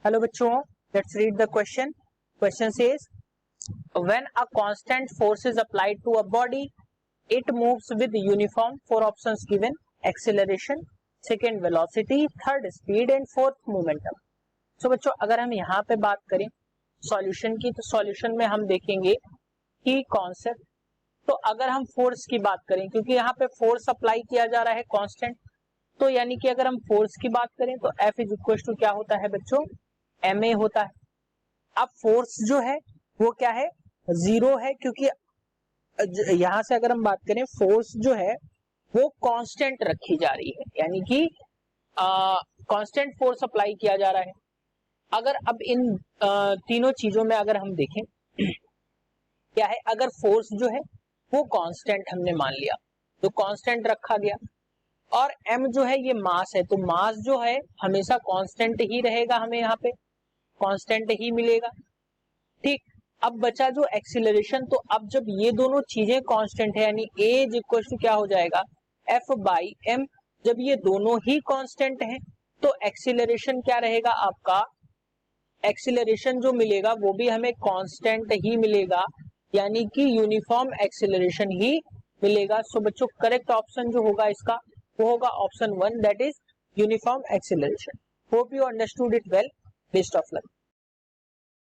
Hello बच्चों, let's read the question. Question says when a constant force is applied to a body it moves with uniform. Four options given: acceleration, second velocity, third speed and fourth momentum. So बच्चों, अगर हम यहाँ पे बात करें solution की, तो solution में हम देखेंगे कि कॉन्सेप्ट. तो अगर हम फोर्स की बात करें, क्योंकि यहाँ पे फोर्स अप्लाई किया जा रहा है कांस्टेंट, तो यानी कि अगर हम फोर्स की बात करें तो F इज इक्वल टू क्या होता है बच्चों, ma होता है. अब फोर्स जो है वो क्या है, जीरो है, क्योंकि यहां से अगर हम बात करें फोर्स जो है वो कांस्टेंट रखी जा रही है, यानी कि कांस्टेंट फोर्स अप्लाई किया जा रहा है. अगर अब इन तीनों चीजों में अगर हम देखें क्या है, अगर फोर्स जो है वो कांस्टेंट हमने मान लिया, तो कांस्टेंट रखा गया, और m जो है ये मास है, तो मास जो है हमेशा कांस्टेंट ही रहेगा, हमें यहाँ पे कांस्टेंट ही मिलेगा. ठीक, अब बचा जो एक्सीलरेशन. तो अब जब ये दोनों चीजें कांस्टेंट है, यानी a इज इक्वल टू क्या हो जाएगा, F बाई m. जब ये दोनों ही कांस्टेंट हैं तो एक्सीलरेशन क्या रहेगा आपका, एक्सीलरेशन जो मिलेगा वो भी हमें कांस्टेंट ही मिलेगा, यानी कि यूनिफॉर्म एक्सीलरेशन ही मिलेगा. सो बच्चों, करेक्ट ऑप्शन जो होगा इसका वो होगा option 1, that is uniform acceleration. Hope you understood it well. Best of luck.